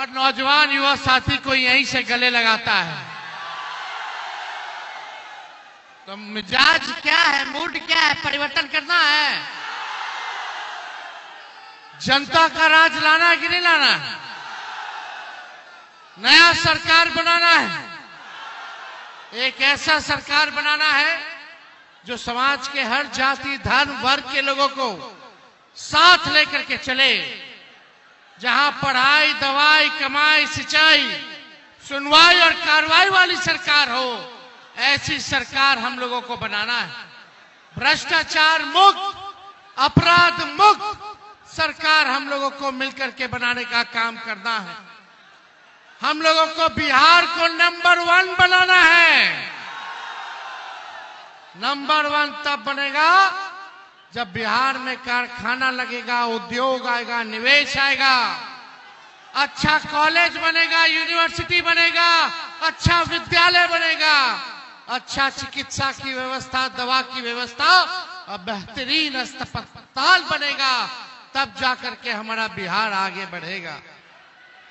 और नौजवान युवा साथी को यहीं से गले लगाता है। तो मिजाज क्या है, मूड क्या है, परिवर्तन करना है, जनता का राज लाना है कि नहीं लाना है, नया सरकार बनाना है, एक ऐसा सरकार बनाना है जो समाज के हर जाति धर्म वर्ग के लोगों को साथ लेकर के चले, जहां पढ़ाई दवाई कमाई सिंचाई सुनवाई और कार्रवाई वाली सरकार हो, ऐसी सरकार हम लोगों को बनाना है। भ्रष्टाचार मुक्त अपराध मुक्त सरकार हम लोगों को मिलकर के बनाने का काम करना है। हम लोगों को बिहार को नंबर 1 बनाना है। नंबर 1 तब बनेगा जब बिहार में कारखाना लगेगा, उद्योग आएगा, निवेश आएगा, अच्छा कॉलेज बनेगा, यूनिवर्सिटी बनेगा, अच्छा विद्यालय बनेगा, अच्छा चिकित्सा की व्यवस्था, दवा की व्यवस्था और बेहतरीन अस्पताल बनेगा, तब जाकर के हमारा बिहार आगे बढ़ेगा।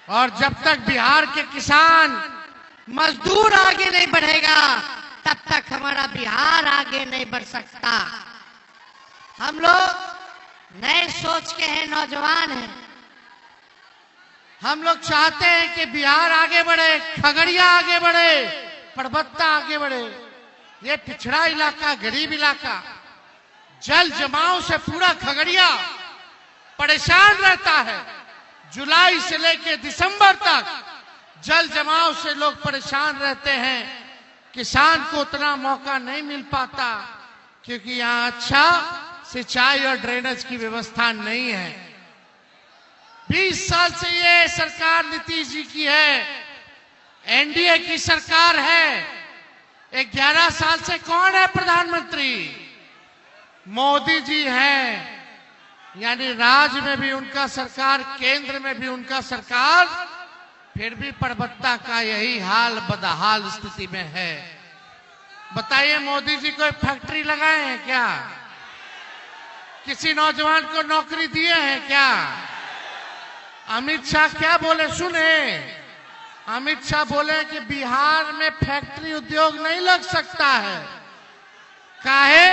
और जब तक बिहार के किसान मजदूर आगे नहीं बढ़ेगा, तब तक हमारा बिहार आगे नहीं बढ़ सकता। हम लोग नए सोच के हैं, नौजवान हैं। हम लोग चाहते हैं कि बिहार आगे बढ़े, खगड़िया आगे बढ़े, परबत्ता आगे बढ़े। ये पिछड़ा इलाका, गरीब इलाका, जल जमाव से पूरा खगड़िया परेशान रहता है। जुलाई से लेकर दिसंबर तक जल जमाव से लोग परेशान रहते हैं। किसान को उतना मौका नहीं मिल पाता क्योंकि यहाँ अच्छा सिंचाई और ड्रेनेज की व्यवस्था नहीं है। 20 साल से ये सरकार नीतीश जी की है, एनडीए की सरकार है। 11 साल से कौन है प्रधानमंत्री? मोदी जी हैं। यानी राज्य में भी उनका सरकार, केंद्र में भी उनका सरकार, फिर भी परबत्ता का यही हाल बदहाल स्थिति में है। बताइए, मोदी जी कोई फैक्ट्री लगाए हैं क्या? किसी नौजवान को नौकरी दिए हैं क्या? अमित शाह क्या बोले सुने? अमित शाह बोले कि बिहार में फैक्ट्री उद्योग नहीं लग सकता है। काहे?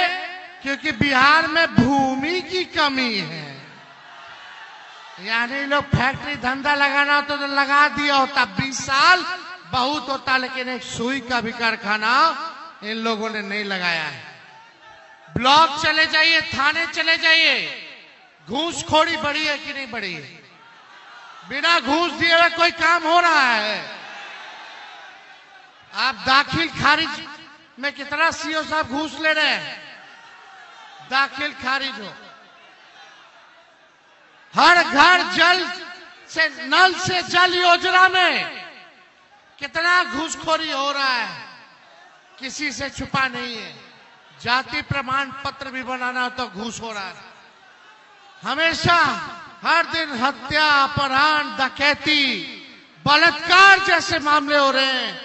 क्योंकि बिहार में भूमि की कमी है। यानी लोग फैक्ट्री धंधा लगाना होता तो लगा दिया होता, 20 साल बहुत होता, लेकिन एक सुई का भी कारखाना इन लोगों ने नहीं लगाया है। ब्लॉक चले जाइए, थाने चले जाइए, घूसखोरी बढ़ी है कि नहीं बढ़ी है? बिना घूस दिए हुए कोई काम हो रहा है? आप दाखिल खारिज में कितना सीओ साहब घूस ले रहे हैं? दाखिल खारिज हो। हर घर जल से नल से जल योजना में कितना घूसखोरी हो रहा है, किसी से छुपा नहीं है। जाति प्रमाण पत्र भी बनाना हो तो घूस हो रहा है। हमेशा हर दिन हत्या, अपहरण, डकैती, बलात्कार जैसे मामले हो रहे हैं,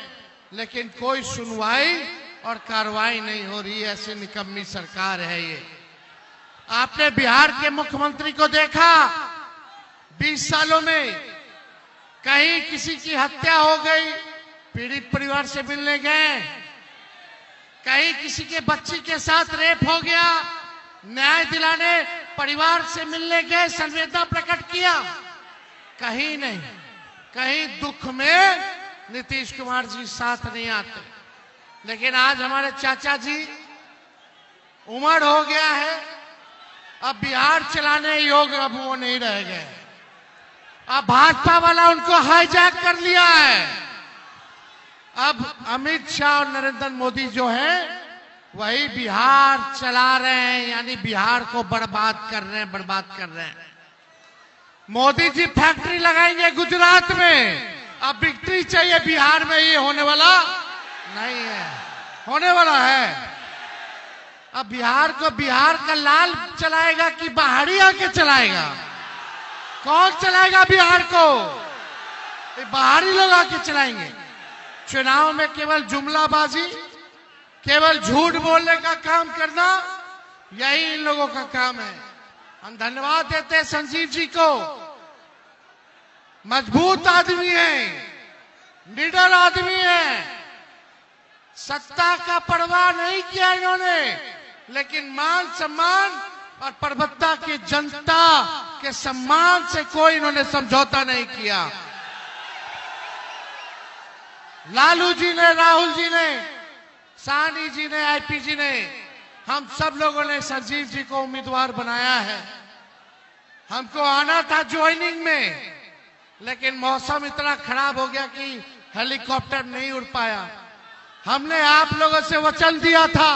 लेकिन कोई सुनवाई और कार्रवाई नहीं हो रही है। ऐसी निकम्मी सरकार है ये। आपने बिहार के मुख्यमंत्री को देखा, 20 सालों में कहीं किसी की हत्या हो गई, पीड़ित परिवार से मिलने गए, कहीं किसी के बच्ची के साथ रेप हो गया, न्याय दिलाने परिवार से मिलने गए, संवेदना प्रकट किया, कहीं नहीं। कहीं दुख में नीतीश कुमार जी साथ नहीं आते। लेकिन आज हमारे चाचा जी उम्र हो गया है, अब बिहार चलाने योग्य अब वो नहीं रह गए। अब भाजपा वाला उनको हाईजैक कर लिया है। अब अमित शाह और नरेंद्र मोदी जो हैं वही बिहार चला रहे हैं, यानी बिहार को बर्बाद कर रहे हैं, बर्बाद कर रहे हैं। मोदी जी फैक्ट्री लगाएंगे गुजरात में, अब विक्ट्री चाहिए बिहार में, ये होने वाला नहीं है। होने वाला है। अब बिहार को बिहार का लाल चलाएगा कि बाहरी आके चलाएगा? कौन चलाएगा बिहार को? बाहरी लोग आके चलाएंगे। चुनाव में केवल जुमलाबाजी, केवल झूठ बोलने का काम करना, यही इन लोगों का काम है। हम धन्यवाद देते हैं संजीव जी को मजबूत आदमी है, निडर आदमी है। सत्ता का परवाह नहीं किया इन्होंने, लेकिन मान सम्मान और परबत्ता की जनता के सम्मान से कोई इन्होंने समझौता नहीं किया। लालू जी ने, राहुल जी ने, सानी जी ने, आईपी जी ने, हम सब लोगों ने संजीव जी को उम्मीदवार बनाया है। हमको आना था ज्वाइनिंग में, लेकिन मौसम इतना खराब हो गया कि हेलीकॉप्टर नहीं उड़ पाया। हमने आप लोगों से वचन दिया था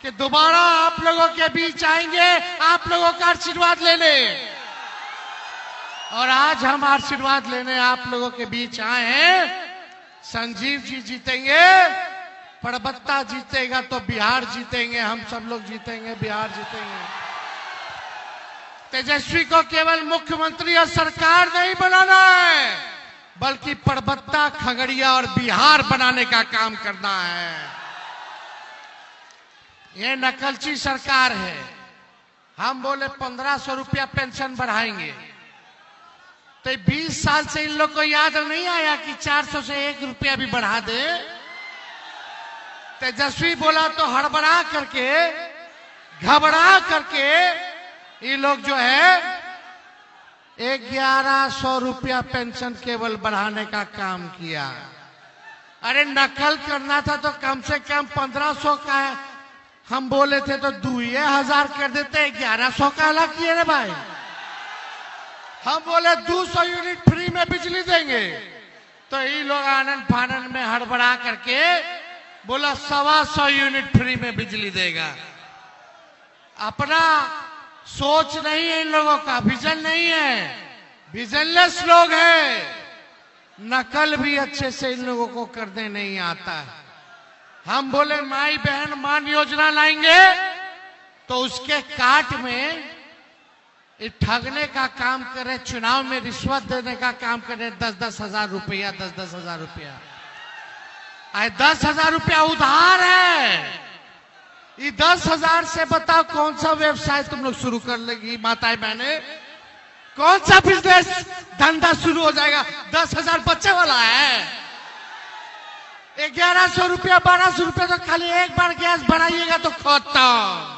कि दोबारा आप लोगों के बीच आएंगे, आप लोगों का आशीर्वाद लेने, और आज हम आशीर्वाद लेने आप लोगों के बीच आए हैं। संजीव जी जीतेंगे, परबत्ता जीतेगा तो बिहार जीतेंगे, हम सब लोग जीतेंगे, बिहार जीतेंगे। तेजस्वी को केवल मुख्यमंत्री और सरकार नहीं बनाना है, बल्कि परबत्ता, खगड़िया और बिहार बनाने का काम करना है। ये नकलची सरकार है। हम बोले 1500 रुपया पेंशन बढ़ाएंगे, तो 20 साल से इन लोग को याद नहीं आया कि 400 से 1 रुपया भी बढ़ा दे। तेजस्वी बोला तो हड़बड़ा करके, घबरा करके ये लोग जो है 1100 रुपया पेंशन केवल बढ़ाने का काम किया। अरे नकल करना था तो कम से कम 1500 का हम बोले थे तो 2000 कर देते, 1100 का अलग किए रे भाई। हम बोले 200 यूनिट फ्री में बिजली देंगे, तो ये लोग आनंद फानंद में हड़बड़ा करके बोला 125 यूनिट फ्री में बिजली देगा। अपना सोच नहीं है इन लोगों का, विजन नहीं है, विजनलेस लोग हैं। नकल भी अच्छे से इन लोगों को करने नहीं आता है। हम बोले माई बहन मान योजना लाएंगे, तो उसके काट में ठगने का काम करे, चुनाव में रिश्वत देने का काम करे, 10-10 हजार रुपया, 10-10 हजार रुपया। 10,000 रुपया उधार है। ये 10,000 से बताओ कौन सा व्यवसाय तुम लोग शुरू कर लेगी माताएं बहने, कौन सा बिजनेस धंधा शुरू हो जाएगा? 10,000 बच्चे वाला है। 1100 रुपया, 1200 रुपया तो खाली एक बार गैस बढ़ाइएगा तो खत्म।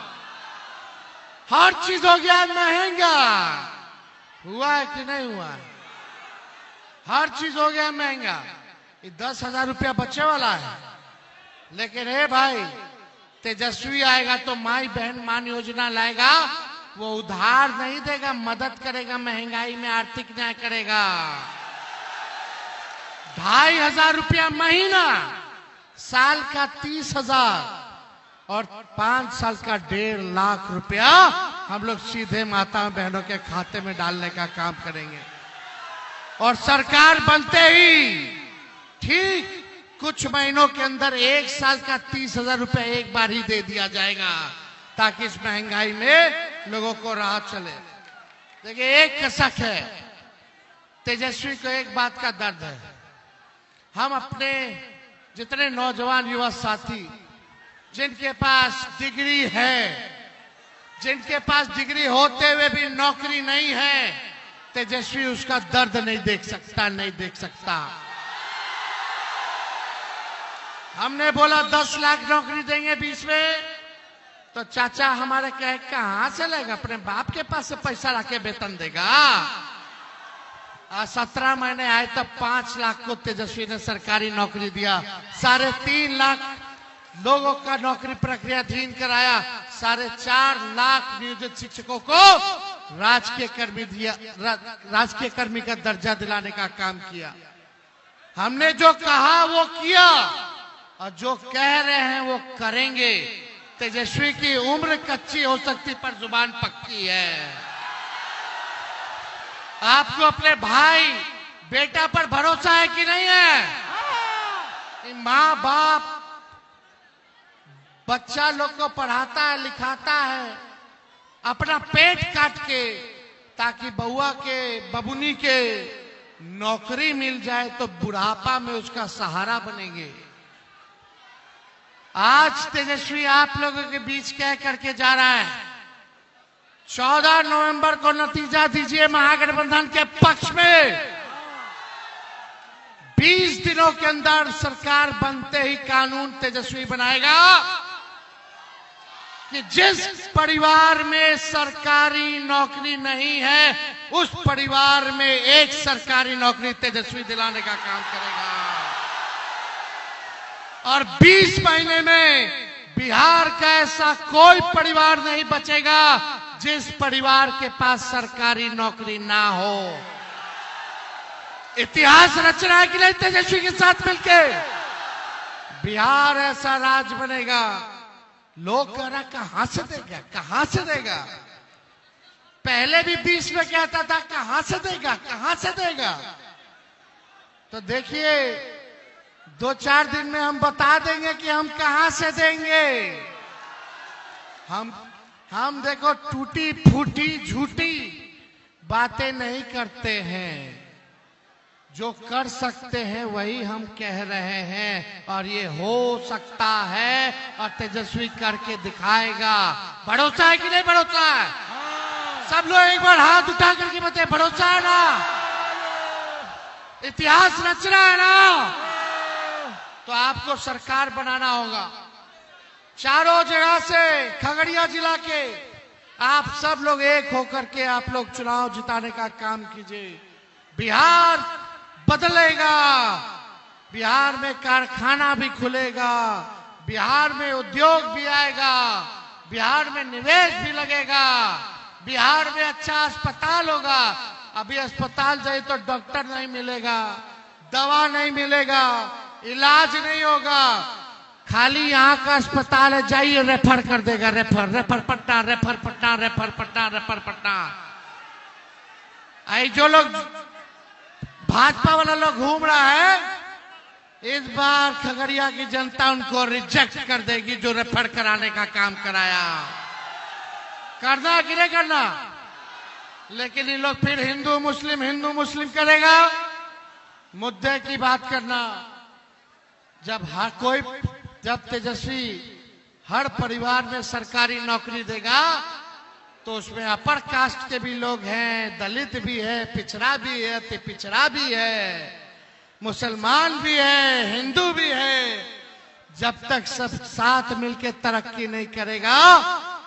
हर चीज हो गया महंगा। हुआ है कि नहीं हुआ? हर चीज हो गया महंगा। ये 10,000 रुपया बच्चे वाला है, लेकिन हे भाई तेजस्वी आएगा तो माई बहन मान योजना लाएगा, वो उधार नहीं देगा, मदद करेगा, महंगाई में आर्थिक न्याय करेगा। 2,500 रुपया महीना, साल का 30,000 और 5 साल का 1.5 लाख रुपया हम लोग सीधे माता बहनों के खाते में डालने का काम करेंगे। और सरकार बनते ही ठीक कुछ महीनों के अंदर 1 साल का 30,000 रुपया एक बार ही दे दिया जाएगा, ताकि इस महंगाई में लोगों को राहत चले। देखिए एक कसक है, तेजस्वी को एक बात का दर्द है। हम अपने जितने नौजवान युवा साथी जिनके पास डिग्री है, जिनके पास डिग्री होते हुए भी नौकरी नहीं है, तेजस्वी उसका दर्द नहीं देख सकता, नहीं देख सकता। हमने बोला 10 लाख नौकरी देंगे 20 में, तो चाचा हमारे कहे कहां से लेगा, अपने बाप के पास से पैसा रखे वेतन देगा। 17 महीने आए तब 5 लाख को तेजस्वी ने सरकारी नौकरी दिया। 3.5 लाख लोगों का नौकरी प्रक्रियाधीन कराया। 4.5 लाख नियोजित शिक्षकों को राजकीय कर्मी दिया, राजकीय कर्मी का दर्जा दिलाने का काम किया। हमने जो कहा वो किया, और जो कह रहे हैं वो करेंगे। तेजस्वी की उम्र कच्ची हो सकती पर जुबान पक्की है। आपको अपने भाई बेटा पर भरोसा है कि नहीं है? माँ बाप बच्चा लोग को पढ़ाता है, लिखाता है अपना पेट काट के, ताकि बउआ के, बबुनी के नौकरी मिल जाए तो बुढ़ापा में उसका सहारा बनेंगे। आज तेजस्वी आप लोगों के बीच कह करके जा रहा है 14 नवंबर को नतीजा दीजिए महागठबंधन के पक्ष में। दिनों के अंदर सरकार बनते ही कानून तेजस्वी बनाएगा कि जिस परिवार में सरकारी नौकरी नहीं है उस परिवार में एक सरकारी नौकरी तेजस्वी दिलाने का काम करेगा। और 20 महीने में बिहार का ऐसा कोई परिवार नहीं बचेगा जिस परिवार के पास सरकारी नौकरी ना हो। इतिहास रचना है कि नहीं तेजस्वी के साथ मिलके बिहार ऐसा राज्य बनेगा। लोग कह रहा कहां से देगा, कहां से देगा। पहले भी 20 में कहता था कहां से देगा, कहां से देगा। तो देखिए 2-4 दिन में हम बता देंगे कि हम कहां से देंगे। हम देखो टूटी फूटी झूठी बातें नहीं करते हैं, जो कर सकते हैं वही हम कह रहे हैं। और ये हो सकता है और तेजस्वी करके दिखाएगा। भरोसा है कि नहीं भरोसा है? सब लोग एक बार हाथ उठा करके बताए भरोसा है ना? इतिहास रचना है ना? तो आपको सरकार बनाना होगा। चारों जगह से खगड़िया जिला के आप सब लोग एक होकर के आप लोग चुनाव जिताने का काम कीजिए। बिहार बदलेगा, बिहार में कारखाना भी खुलेगा, बिहार में उद्योग भी आएगा, बिहार में निवेश भी लगेगा, बिहार में अच्छा अस्पताल होगा। अभी अस्पताल जाए तो डॉक्टर नहीं मिलेगा, दवा नहीं मिलेगा, इलाज नहीं होगा। खाली यहाँ का अस्पताल है, जाइए रेफर कर देगा, रेफर पट्टा, रेफर पट्टा, रेफर पट्टा, रेफर पट्टा। आई जो लोग भाजपा वाला लोग घूम रहा है, इस बार खगड़िया की जनता उनको रिजेक्ट कर देगी जो रेफर कराने का काम कराया। करना कि नहीं करना? लेकिन ये लोग फिर हिंदू मुस्लिम करेगा। मुद्दे की बात करना। जब तेजस्वी हर परिवार में सरकारी नौकरी देगा तो उसमें अपर कास्ट के भी लोग हैं, दलित भी है, पिछड़ा भी है, अति पिछड़ा भी है, मुसलमान भी है, हिंदू भी है। जब तक सब साथ मिलकर तरक्की नहीं करेगा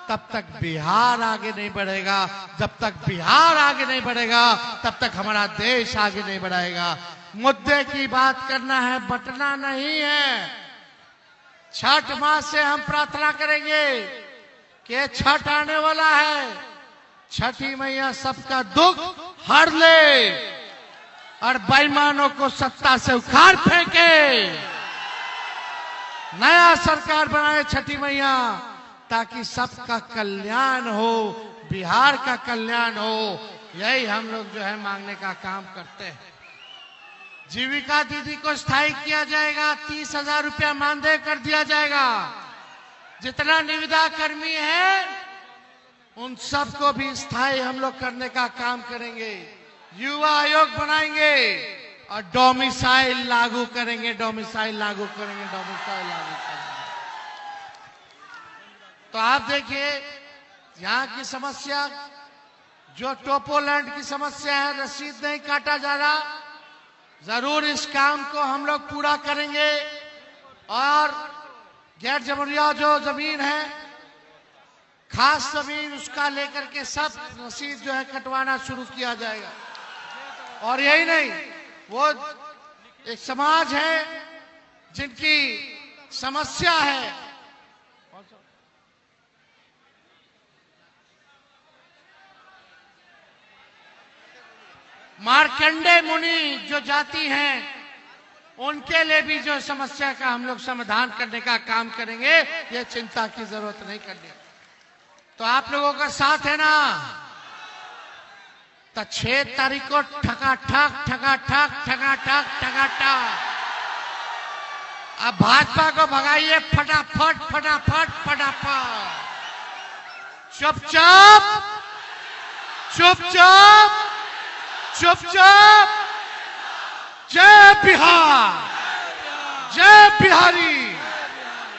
तब तक बिहार आगे नहीं बढ़ेगा। जब तक बिहार आगे नहीं बढ़ेगा तब तक हमारा देश आगे नहीं बढ़ेगा। मुद्दे की बात करना है, बंटना नहीं है। छठ माह से हम प्रार्थना करेंगे कि छठ आने वाला है, छठी मैया सबका दुख हर ले और बेईमानों को सत्ता से उखाड़ फेंके, नया सरकार बनाए छठी मैया, ताकि सबका कल्याण हो, बिहार का कल्याण हो। यही हम लोग जो है मांगने का काम करते हैं। जीविका दीदी को स्थायी किया जाएगा, 30,000 रुपया मानदेय कर दिया जाएगा। जितना निविदा कर्मी है उन सबको भी स्थायी हम लोग करने का काम करेंगे। युवा आयोग बनाएंगे और डोमिसाइल लागू करेंगे। तो आप देखिए यहाँ की समस्या, जो टोपोलैंड की समस्या है, रसीद नहीं काटा जा रहा, जरूर इस काम को हम लोग पूरा करेंगे। और गैर जमुरिया जो जमीन है, खास जमीन, उसका लेकर के सब रसीद जो है कटवाना शुरू किया जाएगा। और यही नहीं, वो एक समाज है जिनकी समस्या है, मार्कंडे मुनि जो जाति हैं, उनके लिए भी जो समस्या का हम लोग समाधान करने का काम करेंगे। ये चिंता की जरूरत नहीं करनी। तो आप लोगों का साथ है ना? तो 6 तारीख को ठका ठक। अब भाजपा को भगाइए फटाफट। चुपचाप। जय बिहार, जय बिहारी।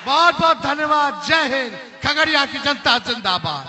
बहुत बहुत धन्यवाद। जय हिंद। खगड़िया की जनता जिंदाबाद।